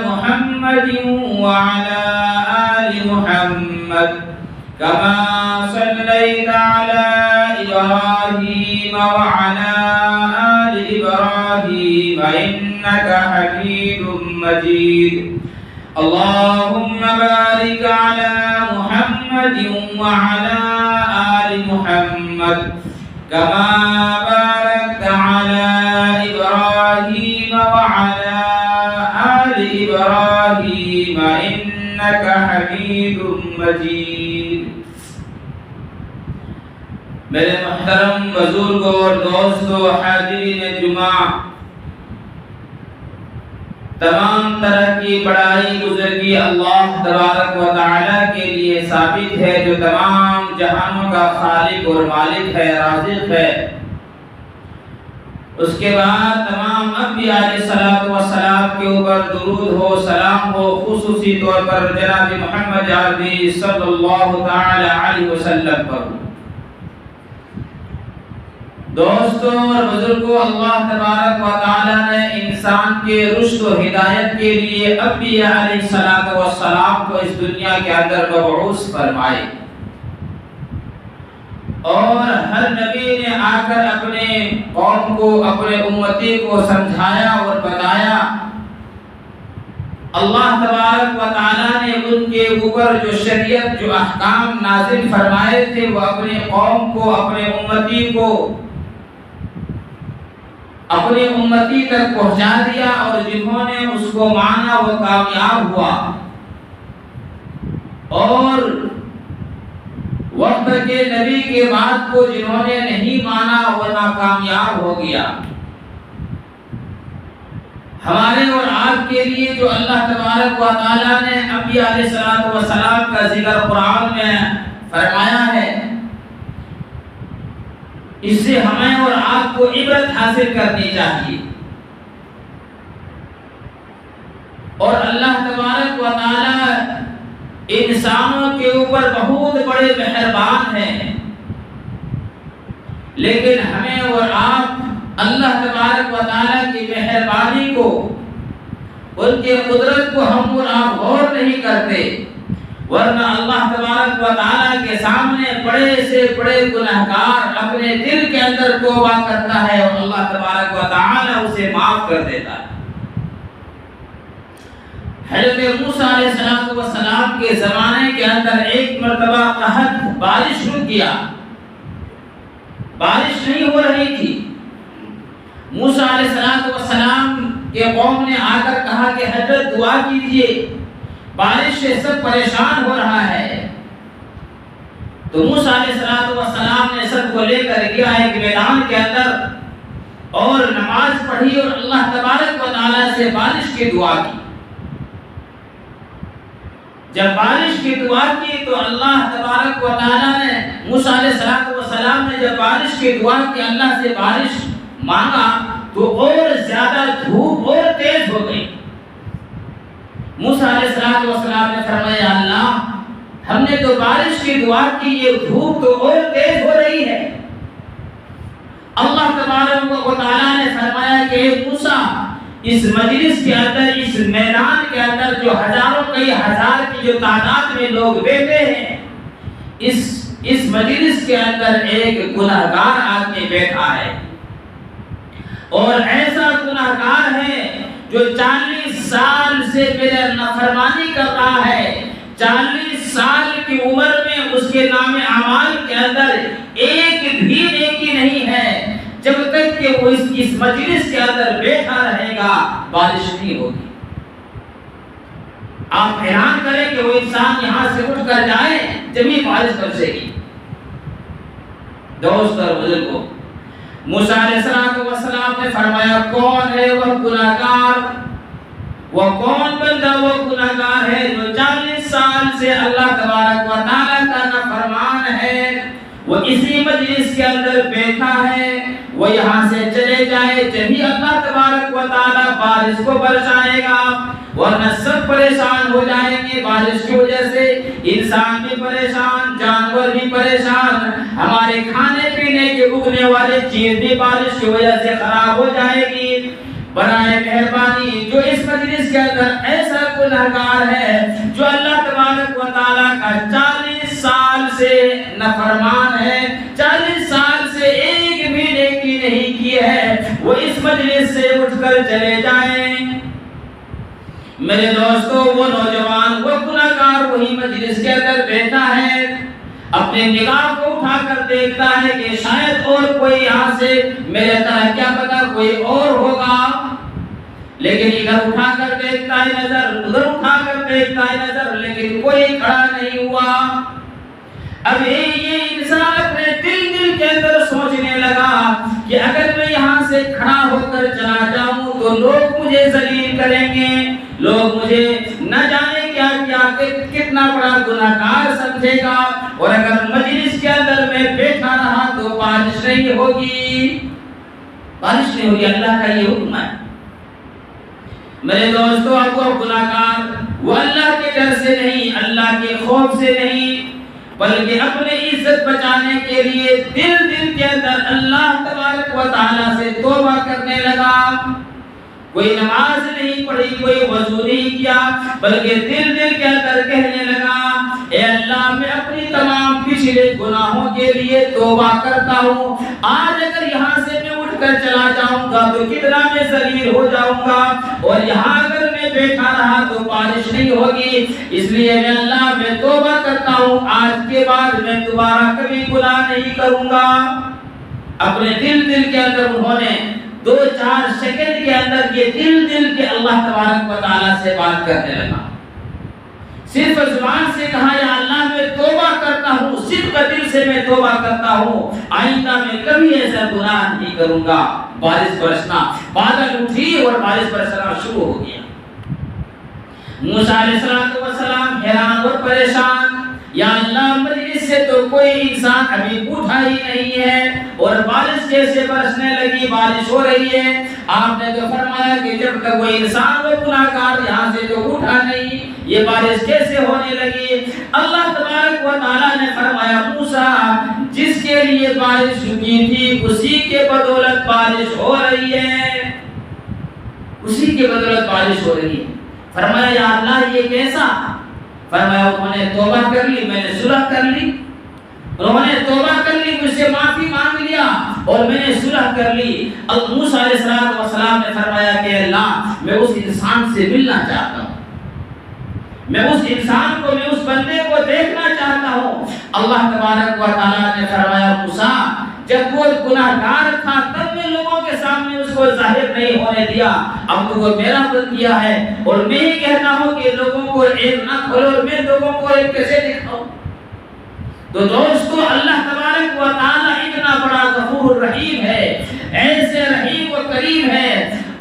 محمد وعلى آل محمد كما صليت على إبراهيم وعلى آل إبراهيم إنك حميد مجيد اللهم بارك على محمد وعلى آل محمد كما باركت على إبراهيم وعلى آل إبراهيم إنك حميد مجيد میرے محترم بزرگوں اور دوستوں حاضرین جمعہ، تمام طرح کی بڑائی بزرگی اللہ تبارک و تعالی کے لیے ثابت ہے، جو تمام جہانوں کا خالق اور مالک ہے، رازق ہے۔ اس کے بعد تمام انبیاء علیہ الصلوۃ والسلام کے اوپر درود ہو، سلام ہو، خصوصی طور پر جناب محمد عربی صلی اللہ تعالی علیہ وسلم پر۔ دوستوں اور بزرگوں، اللہ تبارک و تعالی نے انسان کے رشد و ہدایت کے لیے انبیاء علیہ الصلوۃ والسلام کو اس دنیا کے اندر مبعوث فرمائے، اور ہر نبی نے آ کر اپنے قوم کو، اپنے امتی کو سمجھایا اور بتایا۔ اللہ تبارک و تعالی نے ان کے اوپر جو شریعت، جو احکام نازل فرمائے تھے، وہ اپنے قوم کو، اپنے امتی کو، اپنے امتی تک پہنچا دیا، اور جنہوں نے اس کو مانا وہ کامیاب ہوا، اور وقت کے نبی کے بعد کو جنہوں نے نہیں مانا وہ ناکامیاب ہو گیا۔ ہمارے اور آپ کے لیے جو اللہ تبارک و تعالی نے انبیاء علیہ الصلوۃ والسلام کا ذکر قرآن میں فرمایا ہے، اس سے ہمیں اور آپ کو عبرت حاصل کرنی چاہیے۔ اور اللہ تبارک و تعالی انسانوں کے اوپر بہت بڑے مہربان ہیں، لیکن ہمیں اور آپ اللہ تبارک و تعالی کی مہربانی کو، ان کے قدرت کو ہم اور آپ غور نہیں کرتے، ورنہ اللہ تبارک و تعالی کے سامنے بڑے سے بڑے گنہگار اپنے دل کے اندر توبہ کرتا ہے، اور اللہ تبارک و تعالی اسے معاف کر دیتا ہے۔ حضرت موسیٰ علیہ السلام کے زمانے کے اندر ایک مرتبہ قحط، بارش رک گیا، بارش نہیں ہو رہی تھی۔ موسیٰ علیہ السلام کے قوم نے آ کر کہا کہ حضرت دعا کیجئے، بارش سے سب پریشان ہو رہا ہے۔ تو موسیٰ علیہ السلام نے سب کو لے کر گیا ایک میدان کے اندر، اور نماز پڑھی، اور اللہ تبارک و تعالی سے بارش کی دعا کی۔ جب بارش کی دعا کی تو اللہ تبارک و تعالی نے، موسیٰ علیہ السلام نے جب بارش کی دعا کی، اللہ سے بارش مانگا، تو اور زیادہ دھوپ اور تیز ہو گئی۔ موسیٰ علیہ السلام نے فرمایا، اللہ ہم نے تو بارش کی دعا کی، یہ دھوپ تو اور تیز ہو رہی ہے۔ اللہ تبارک و تعالی نے فرمایا کہ موسیٰ، اس مجلس کے اندر، اس میدان کے اندر جو ہزاروں کئی ہزار کی جو تعداد میں لوگ بیٹھے ہیں، اس مجلس کے اندر ایک گنہگار آدمی بیٹھا ہے، اور ایسا گنہگار ہے جو 40 سال سے میرے نافرمانی کر رہا ہے۔ 40 سال کی عمر میں اس کے نام اعمال کے اندر ایک بھی نیکی نہیں ہے۔ جب تک کہ وہ اس مجلس کے اندر بیٹھا رہے گا، بارش نہیں ہوگی۔ آپ حیران کریں کہ وہ انسان یہاں سے اٹھ کر جائے جبھی بارش برسے گی۔ دوست اور بزرگوں، موسیٰ علیہ السلام نے فرمایا، کون ہے وہ گناہگار، وہ کون بندہ وہ گناہگار ہے جو 40 سال سے اللہ تبارک و تعالی کا نافرمان ہے، وہ اسی مجلس کے اندر بیٹھا ہے، وہ یہاں سے چلے جائے جبھی اللہ تبارک و تعالی بارش کو برسائے گا، ورنہ سب پریشان ہو جائیں گے بارش کی وجہ سے۔ انسان بھی پریشان، جانور بھی پریشان، ہمارے کھانے پینے کے اگنے والے چیز بھی بارش کی وجہ سے خراب ہو جائے گی۔ برائے مہربانی جو جو اس مجلس کے اندر ایسا گنہگار ہے جو اللہ تبارک و تعالیٰ کا 40 سال سے نافرمان ہے، 40 سال سے ایک بھی نیکی نہیں کی ہے، وہ اس مجلس سے اٹھ کر چلے جائیں۔ میرے دوستو، وہ نوجوان، وہ گنہگار وہی مجلس کے اندر بیٹھا ہے، اپنے نگاہ کو اٹھا کر دیکھتا ہے کہ شاید اور کوئی یہاں سے میرے طرح، کیا پتا کوئی اور ہوگا، لیکن ادھر اٹھا کر دیکھتا ہے نظر، ادھر اٹھا کر دیکھتا ہے نظر، لیکن کوئی کھڑا نہیں ہوا۔ اب یہ انسان اپنے دل کے اندر سوچنے لگا کہ اگر میں یہاں سے کھڑا ہو کر چلا جاؤں تو لوگ مجھے ذلیل کریں گے، لوگ مجھے نہ جانے کیا کتنا بڑا گناہگار سمجھے گا، اور اگر مجلس کے اندر میں بیٹھا رہا تو بارش نہیں ہوگی، بارش نہیں ہوگی، اللہ کا یہ حکم ہے۔ میرے دوستو، اب وہ گناہگار وہ اللہ کے ڈر سے نہیں، اللہ کے خوف سے نہیں، بلکہ اپنے عزت بچانے کے لیے دل کے اندر اللہ تبارک و تعالیٰ سے توبہ کرنے لگا۔ کوئی نماز نہیں پڑھی، کوئی وضو نہیں کیا، بلکہ دل کے اندر کہنے لگا، اے اللہ، میں اپنی تمام پچھلے گناہوں کے لیے توبہ کرتا ہوں، آج اگر یہاں سے میں اٹھ کر چلا جاؤں گا تو کتنا میں ذلیل ہو جاؤں گا، اور یہاں اگر میں بیٹھا رہا تو بارش نہیں ہوگی، اس لیے میں اللہ میں توبہ کرتا ہوں، آج کے بعد میں دوبارہ کبھی گناہ نہیں کروں گا۔ اپنے دل کے اندر انہوں نے 2-4 سیکنڈ کے اندر یہ دل کے اللہ تبارک و تعالیٰ سے بات کرنے لگا، صرف زبان سے کہا، یا اللہ میں توبہ کرتا ہوں، صرف دل سے میں توبہ کرتا ہوں، آئندہ میں کبھی ایسا گناہ نہیں کروں گا۔ بارش برسنا، بادل اٹھی اور بارش برسنا شروع ہو گیا۔ موسیٰ علیہ السلام حیران اور پریشان، یا اللہ، مجلس سے تو کوئی انسان ابھی اٹھا ہی نہیں ہے، اور بارش کیسے برسنے لگی، بارش ہو رہی ہے، آپ نے تو فرمایا کہ جب تک کوئی انسان وہ گناہگار یہاں سے تو اٹھا نہیں، یہ بارش کیسے ہونے لگی؟ اللہ تبارک و تعالیٰ نے فرمایا، موسیٰ، جس کے لیے بارش رکی تھی اسی کے بدولت بارش ہو رہی ہے، اسی کے بدولت بارش ہو رہی ہے۔ فرمایا، یا اللہ، یہ کیسا؟ فرمایا، انہوں نے توبہ کر لی، میں نے صلح کر لی، انہوں نے توبہ کر لی، مجھ سے معافی مانگ لیا اور میں نے صلح کر لی۔ موسیٰ علیہ السلام نے فرمایا کہ اللہ، میں اس انسان سے ملنا چاہتا ہوں، میں اس انسان کو، میں اس بندے کو دیکھنا چاہتا ہوں۔ اللہ تبارک و تعالیٰ نے فرمایا، موسیٰ، جب وہ گناہگار تھا تب میں لوگوں کے سامنے اس کو ظاہر نہیں ہونے دیا، اب تو وہ میرا بن گیا ہے، اور میں ہی کہتا ہوں کہ لوگوں کو ایک نہ کھولو، اور میں لوگوں کو ایک کیسے دکھاؤں؟ تو دوستو، اللہ تبارک و تعالیٰ اتنا بڑا غفور رحیم ہے، ایسے رحیم و کریم ہے۔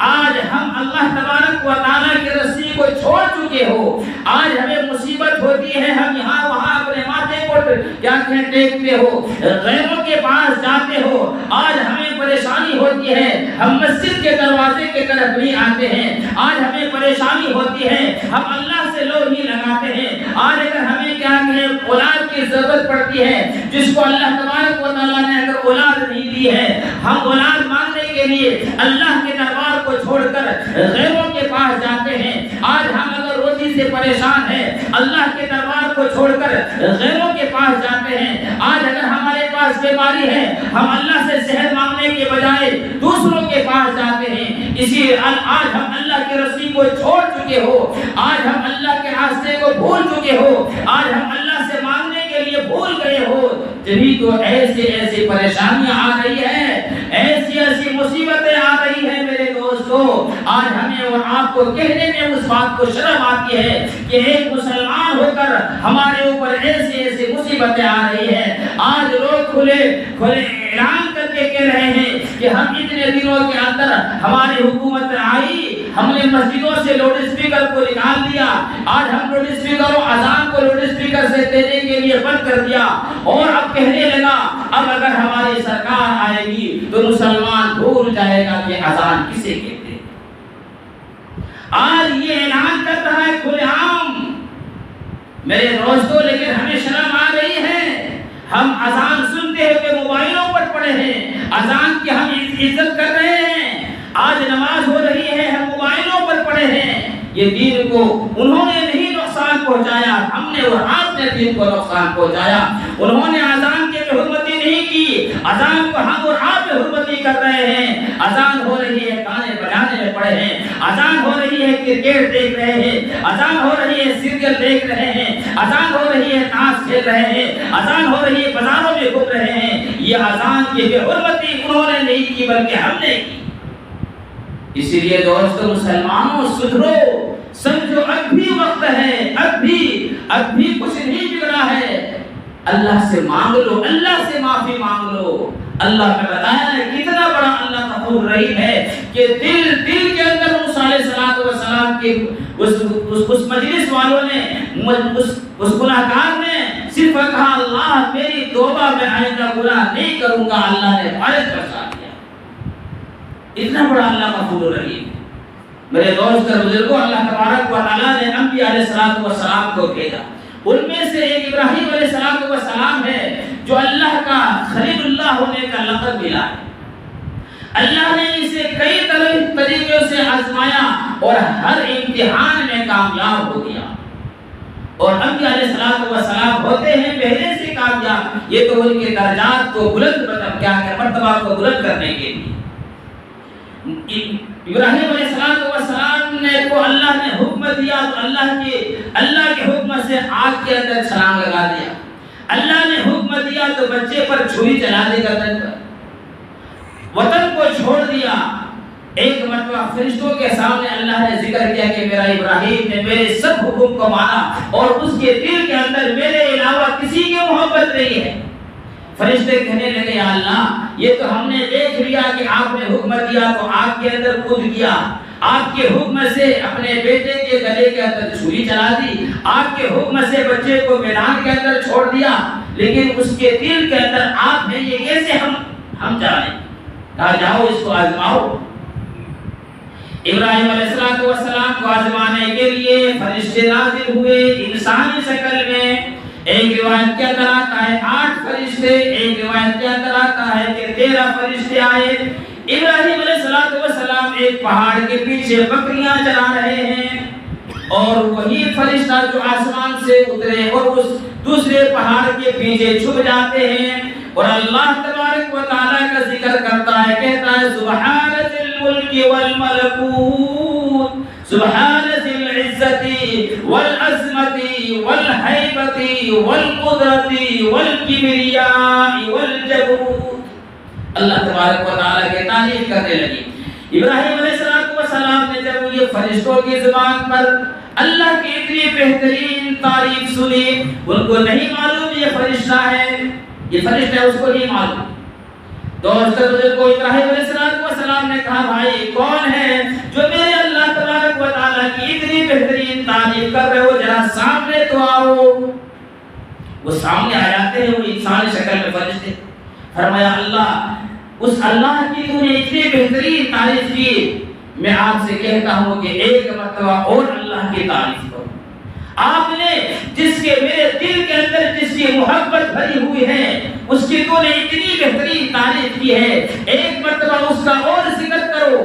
آج ہم اللہ تبارک و تعالیٰ کی رسی کو چھوڑ چکے ہو، آج ہمیں مصیبت ہوتی ہے، ہم یہاں وہاں اپنے ماتھے کو کیا ٹیکتے ہو، غیروں کے پاس جاتے ہو، آج ہمیں پریشانی ہوتی ہے، ہم مسجد کے دروازے کے طرف نہیں آتے ہیں، آج ہمیں پریشانی ہوتی ہے، ہم اللہ سے لو نہیں لگاتے ہیں، آج اگر ہمیں کیا کہیں اولاد کی ضرورت پڑتی ہے، جس کو اللہ تبارک و تعالیٰ نے اگر اولاد نہیں دی ہے، ہم اولاد مانگنے کے لیے اللہ کے دربار کو چھوڑ کر غیروں کے پاس جاتے ہیں۔ آج ہم اگر روزی سے پریشان ہیں، اللہ کے دربار کو چھوڑ کر غیروں کے پاس جاتے ہیں۔ آج اگر ہمارے پاس بیماری ہے، ہم اللہ سے صحت مانگنے کے بجائے دوسروں کے پاس جاتے ہیں۔ اسی آج ہم اللہ کی رسی کو چھوڑ چکے ہو، آج ہم اللہ کے راستے کو بھول چکے ہو، آج ہم اللہ سے مانگنے کے لیے بھول گئے ہو، جبھی تو ایسی پریشانیاں آ رہی ہیں، ایسی مصیبتیں آ رہی ہیں۔ میرے دوستو، آج ہمیں اور آپ کو کہنے میں اس بات کو شرم آتی ہے کہ ایک مسلمان ہو کر ہمارے اوپر ایسی مصیبتیں آ رہی ہیں۔ آج لوگ کھلے اعلان کر کے کہہ رہے ہیں کہ ہم اتنے دنوں کے اندر ہماری حکومت آئی، ہم نے مسجدوں سے لاؤڈ اسپیکر کو نکال دیا، آج ہم لاؤڈ اسپیکر و اذان کو لاؤڈ اسپیکر سے دینے کے لیے بند کر دیا، اور اب کہنے لگا اب اگر ہماری سرکار آئے گی تو مسلمان بھول جائے گا کہ اذان کسے کہتے ہیں۔ آج یہ اعلان کر رہا ہے کھلے عام۔ میرے دوستو، لیکن ہمیں شرم آ رہی ہے، ہم اذان سنتے ہوئے موبائلوں پر پڑے ہیں، اذان کی ہم عزت کر رہے ہیں، آج نماز ہو رہی ہے، ہم موبائلوں پر پڑے ہیں یہ دین کو انہوں نے نہیں نقصان پہنچایا، ہم نے اور آپ نے دین کو نقصان پہنچایا۔ انہوں نے اذان کی بے حرمتی نہیں کی، اذان کو ہم اور آپ بے حرمتی کر رہے ہیں۔ اذان ہو رہی ہے گانے بجانے میں پڑے ہیں، اذان ہو رہی ہے کرکٹ دیکھ رہے ہیں، اذان ہو رہی ہے سیریل دیکھ رہے ہیں، اذان ہو رہی ہے تاش کھیل رہے ہیں، اذان ہو رہی ہے بازاروں میں گھوم رہے ہیں۔ یہ اذان کی بے حرمتی انہوں نے نہیں کی بلکہ ہم نے کی۔ اسی لیے دوستو مسلمانوں سدھرو، سمجھو اب بھی وقت ہے، اب بھی کچھ نہیں بگڑا ہے۔ اللہ سے مانگ لو، اللہ سے معافی مانگ لو۔ اللہ نے بتایا ہے کتنا بڑا اللہ غفور رحیم ہے کہ دل کے اندر موسیٰ علیہ السلام کے اس مجلس والوں نے، اس گناہگار نے صرف کہا اللہ میری توبہ میں آئندہ گناہ نہیں کروں گا، اللہ نے فارغ کرا دیا۔ اتنا بڑا اللہ غفور رحیم۔ میرے دوست اور بزرگوں، اللہ تبارک و تعالیٰ نے انبیاء علیہ السلام کو بھیجا، ان میں سے ایک ابراہیم علیہ السلام ہے جو اللہ کا خلیل اللہ ہونے کا لقب ملا ہے۔ اللہ نے اسے کئی طریقوں سے آزمایا اور ہر امتحان میں کامیاب ہو گیا، اور انبیاء علیہ السلام ہوتے ہیں پہلے سے کامیاب، یہ تو ان کے درجات کو بلند مرتبہ کو بلند کرنے کے لیے۔ ابراہیم علیہ السلام نے کو اللہ نے حکم دیا تو اللہ کے حکم سے آگ کے اندر چھلانگ لگا دیا۔ اللہ نے حکم دیا تو بچے پر چھری چلا دی گردن پر، وطن کو چھوڑ دیا۔ ایک مرتبہ فرشتوں کے سامنے اللہ نے ذکر کیا کہ میرا ابراہیم نے میرے سب حکم کو مانا اور اس کے دل کے اندر میرے علاوہ کسی کی محبت نہیں ہے۔ فرشتے کہنے لگے یا اللہ یہ تو ہم نے دیکھ لیا کہ آپ نے حکم دیا تو آگ کے اندر کود گیا، آپ کے حکم سے اپنے بیٹے کے گلے کے اندر چھری چلا دی، آپ کے حکم سے بچے کو میدان کے اندر چھوڑ دیا، لیکن اس کے دل کے اندر آپ نے یہ کیسے ہم جانیں؟ کہا جاؤ اس کو آزماؤ۔ ابراہیم علیہ السلام کو آزمانے کے لیے فرشتے نازل ہوئے انسانی شکل میں۔ ایک روایت کے اندر آتا ہے 8 فرشتے، ایک روایت کے اندر آتا ہے کہ 13 فرشتے آئے۔ ابراہیم علیہ السلام ایک پہاڑ کے پیچھے بکریاں چلا رہے ہیں، اور وہی فرشتہ جو آسمان سے اترے اور اس دوسرے پہاڑ کے پیچھے چھپ جاتے ہیں، اور اللہ تبارک و تعالیٰ کا ذکر کرتا ہے، کہتا ہے سبحان ذی الملک والملکوت، سبحان ذی العزت والعظمت والہیبت والقدرت والکبریاء والجبروت۔ اللہ تبارک و تعالیٰ کی تعریف کرنے لگی۔ ابراہیم علیہ السلام نے جب یہ فرشتوں کی زبان پر اللہ کی اتنی بہترین تعریف سنی، ان کو نہیں معلوم یہ فرشتہ ہے، یہ فرشتہ اس کو نہیں معلوم۔ دوستو کو ابراہیم علیہ السلام نے کہا بھائی کون ہے جو میرے اللہ تبارک و تعالیٰ کی اتنی بہترین تعریف کر رہے ہو، ذرا سامنے تو آؤ۔ وہ سامنے آ جاتے ہیں، وہ انسانی شکل میں فرشتے۔ فرمایا اللہ، اس اللہ کی تو نے اتنی بہترین تعریف کی، میں آپ سے کہتا ہوں کہ ایک مرتبہ اور اللہ کی تعریف کرو۔ آپ نے جس کے میرے دل کے اندر جس کی محبت بھری ہوئی ہے، اس کی تو نے اتنی بہترین تعریف کی ہے، ایک مرتبہ اس کا اور ذکر کرو۔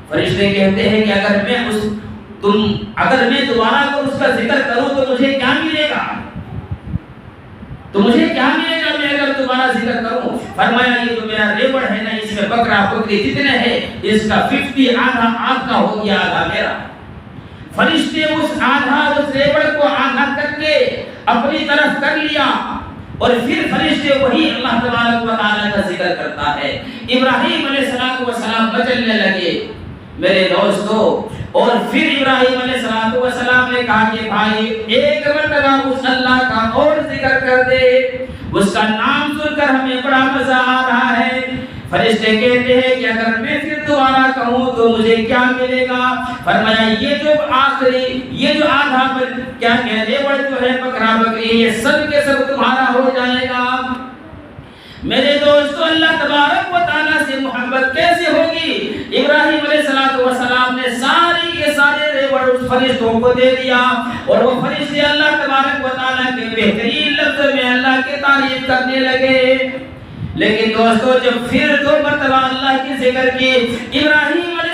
فرشتے کہتے ہیں کہ اگر میں دوبارہ اس کا ذکر کروں تو مجھے کیا ملے گا؟ میں اگر دوبارہ ذکر کروں؟ فرمایا یہ جو میرا ریوڑ ہے نا، اس میں بکرا بکری جتنے ہیں، اس کا 50 آدھا آپ کا ہو گیا، آدھا میرا۔ فرشتے اس ریوڑ کو آدھا کر کے اپنی طرف کر لیا، اور پھر فرشتے وہی اللہ تبارک و تعالیٰ کا ذکر کرتا ہے۔ ابراہیم علیہ السلام مچلنے لگے میرے دوستو، اور پھر ابراہیم علیہ السلام نے کہا کہ بھائی ایک مرتبہ اس اللہ کا اور ذکر کر دے، اس کا نام سن کر ہمیں بڑا مزہ آ رہا ہے۔ فرشتے کہتے ہیں کہ اگر میں پھر دوبارہ کہوں تو مجھے کیا ملے گا؟ فرمایا یہ جو آدھا کیا کہتے ہیں جو ہے بکرا بکری، یہ سب کے سب تمہارا ہو جائے گا۔ میرے دوستو اللہ تبارک و تعالیٰ سے محبت کیسے ہوگی؟ ابراہیم علیہ السلام نے ساری کے سارے ریوڑ اس فرشتوں کو دے دیا، اور وہ فرشتے اللہ تبارک و تعالیٰ کے بہترین لفظ میں اللہ کی تعریف کرنے لگے۔ لیکن دوستو جب پھر 2 مرتبہ اللہ کی ذکر کی، ابراہیم علیہ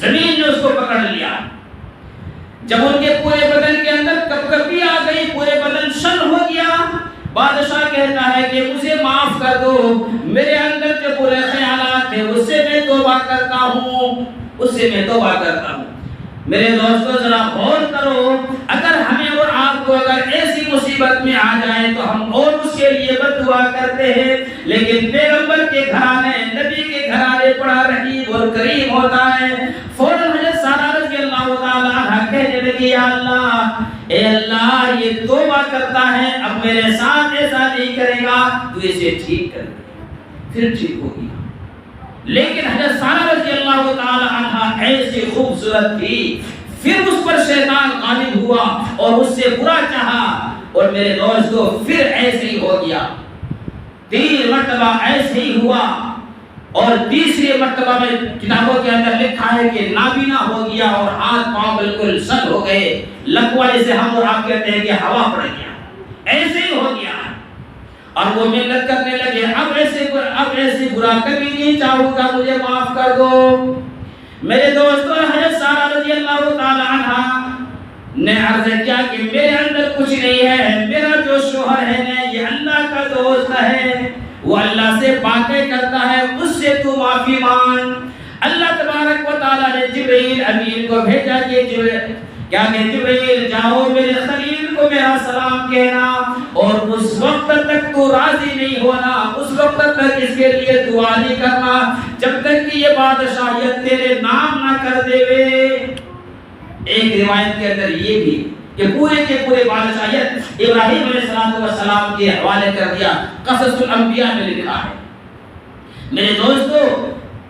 زمین نے اس کو پکڑ لیا. جب ان کے پورے بدن کے اندر کپکپی آ گئی، پورے بدن شل ہو گیا، بادشاہ کہتا ہے کہ مجھے معاف کر دو، میرے اندر جو برے خیالات تھے اس سے میں توبہ کرتا ہوں، اس سے میں توبہ کرتا ہوں. میرے دوستو ذرا غور کرو، اگر ہمیں اور آپ کو اگر ایسی مصیبت میں آ جائیں تو ہم اور اس کے لیے بد دعا کرتے ہیں، لیکن پیغمبر کے گھرانے، نبی کے گھرانے بڑا رحیم اور کریم ہوتا ہے. فوراً حضرت سارہ رضی اللہ تعالیٰ عنہ کہنے لگی، یا اللہ، اے اللہ یہ توبہ کرتا ہے، اب میرے ساتھ ایسا نہیں کرے گا، تو اسے ٹھیک کر دے. پھر ٹھیک ہو گیا. لیکن حضرت سارہ رضی اللہ تعالی عنہ ایسی خوبصورت تھی، پھر اس پر شیطان غالب ہوا اور اس سے برا چاہا، اور میرے دوستو پھر ایسے ہی ہو گیا. 3 مرتبہ ایسے ہی ہوا، اور تیسری مرتبہ میں کتابوں کے اندر لکھا ہے کہ نابینا ہو گیا اور ہاتھ پاؤں بالکل سن ہو گئے، لکوا جسے ہم اور آپ کہتے ہیں کہ ہوا پڑ گیا، ایسے ہی ہو گیا. اور وہ محنت کرنے لگے، اب ایسے برا کبھی نہیں چاہوں گا، مجھے معاف کر دو. میرے دوستو حضرت سارہ رضی اللہ تعالی عنہ نے عرض کیا کہ میرے اندر کچھ نہیں ہے، میرا جو شوہر ہے نا یہ اللہ کا دوست ہے، وہ اللہ سے باتیں کرتا ہے، اس سے تو معافی مانگ. اللہ تبارک و تعالیٰ نے جبرائیل امین کو بھیجا کہ جبرائیل جاؤ میرے خلیل کو میرا سلام کہنا، اور اس وقت تک تو راضی نہیں ہونا، اس وقت تک اس کے لیے دعا نہیں کرنا جب تک کہ یہ بادشاہیت تیرے نام نہ کر دے. ایک روایت کے اندر یہ بھی کہ پورے کے پورے بادشاہیت ابراہیم علیہ السلام کے حوالے کر دیا. قصص الانبیاء میں لکھا ہے. میرے دوستو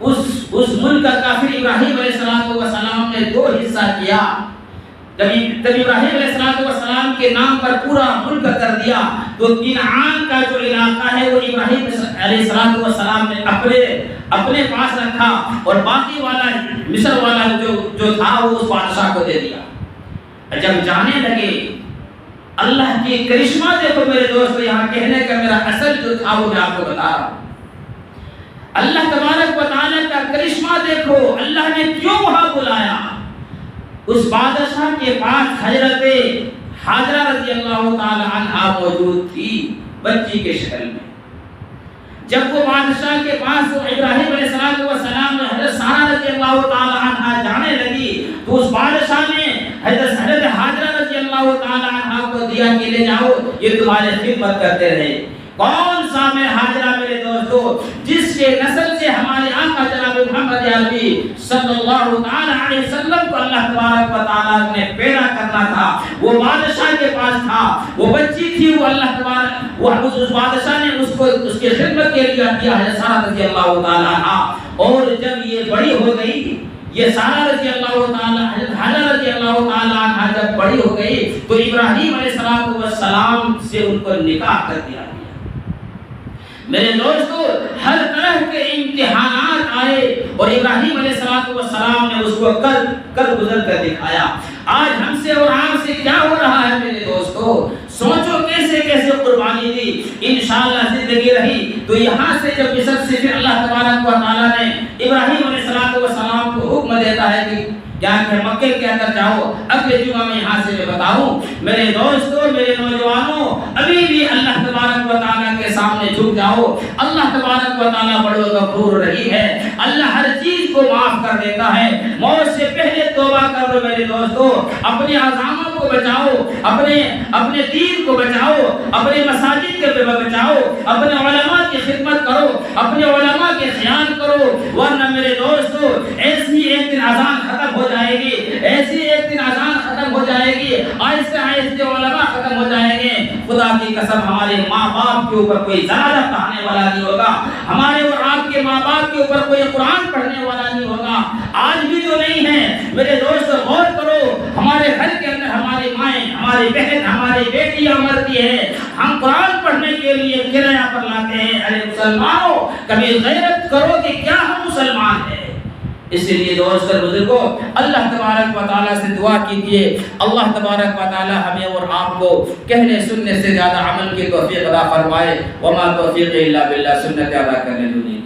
اس ملک کا کافر ابراہیم علیہ السلام نے 2 حصہ کیا. جب ابراہیم علیہ السلام کے نام پر پورا ملک کر دیا تو کنعان کا جو علاقہ ہے وہ ابراہیم علیہ السلام نے اپنے پاس رکھا، اور باقی والا مصر والا جو تھا وہ اس بادشاہ کو دے دیا. جب جانے لگے، اللہ کی کرشمہ دیکھو میرے دوستو، یہاں کہنے کا میرا اصل جو تھا وہ میں آپ کو بتا رہا ہوں. اللہ تبارک و تعالیٰ کا کرشمہ دیکھو، اللہ نے کیوں وہاں بلایا. اس بادشاہ کے پاس حضرت حاجرہ رضی اللہ تعالی عنہ موجود تھی بچی کے شکل میں. جب وہ بادشاہ کے پاس ابراہیم علیہ السلام نے حضرت سارہ رضی اللہ تعالی عنہ جانے لگی تو اس بادشاہ نے حضرت حاجرہ رضی اللہ تعالی عنہ کو دیا کہ لے جاؤ، یہ تمہاری خدمت کرتے رہے. کون سا میں حاجرہ میرے دوستو جس کے نسل سے ہمارے آقا جناب محمد عربی صلی اللہ تعالی علیہ وسلم کو اللہ تبارک و تعالیٰ نے پیدا کرنا تھا، وہ بادشاہ کے پاس تھا، وہ بچی تھی، وہ اللہ تبارک اس بادشاہ نے اس کی خدمت کے لیے دیا ہے سارہ رضی اللہ تعالی عنہ. اور جب یہ بڑی ہو گئی، یہ سارہ رضی اللہ تعالی حاجرہ رضی اللہ تعالی عنہ جب بڑی ہو گئی تو ابراہیم علیہ السلام سے ان کو نکاح کر دیا. میرے دوستو ہر طرح کے امتحانات آئے اور ابراہیم علیہ السلام نے اس کو کر گزر کر دکھایا. آج ہم سے اور آپ سے کیا ہو رہا ہے میرے دوستو؟ سوچو کیسے کیسے قربانی دی. انشاءاللہ زندگی رہی تو یہاں سے جب مصر سے پھر اللہ تبارک و تعالیٰ نے ابراہیم علیہ السلام کو حکم دیتا ہے کہ کیا کہ مکے کے اندر جاؤ. اگلے جمعہ میں یہاں سے میں بتاؤں میرے دوستو، میرے نوجوانوں، ابھی بھی اللہ تبارک و تعالیٰ کے سامنے جھک جاؤ. اللہ تبارک و تعالیٰ بڑا غفور رحیم ہے، اللہ ہر چیز کو معاف کر دیتا ہے. موت سے پہلے توبہ کر لو میرے دوستو، اپنے عزاموں کو بچاؤ، اپنے دین کو بچاؤ، اپنے مساجد کے بچاؤ، اپنے علماء کی خدمت کرو، اپنے علماء کے خیال کرو، ورنہ میرے دوستو ایسی ایک دن اذان ختم ہو جائے گی، ایسی ایک دن اذان ختم ہو جائے گی، آہستہ آہستہ علماء ختم ہو جائیں گے. خدا کی قسم ہمارے ماں باپ کے اوپر کوئی زیادہ پڑھانے والا نہیں ہوگا، ہمارے اور آپ کے ماں باپ کے اوپر کوئی قرآن پڑھنے والا نہیں ہوگا. آج بھی جو نہیں ہے میرے دوست غور کرو، ہمارے گھر کے اندر ہماری مائیں، ہماری بہن، ہماری بیٹیاں مرتی ہیں، ہم قرآن پڑھنے کے لیے کرایہ پر لاتے ہیں. ارے مسلمانوں کبھی غیرت کرو کہ کیا ہم مسلمان ہیں. اس لیے دوست اور بزرگوں اللہ تبارک و تعالیٰ سے دعا کیجیے اللہ تبارک و تعالیٰ ہمیں اور آپ کو کہنے سننے سے زیادہ عمل کی توفیق عطا فرمائے. وما توفیق الا باللہ، سنت ادا کرنے دونی.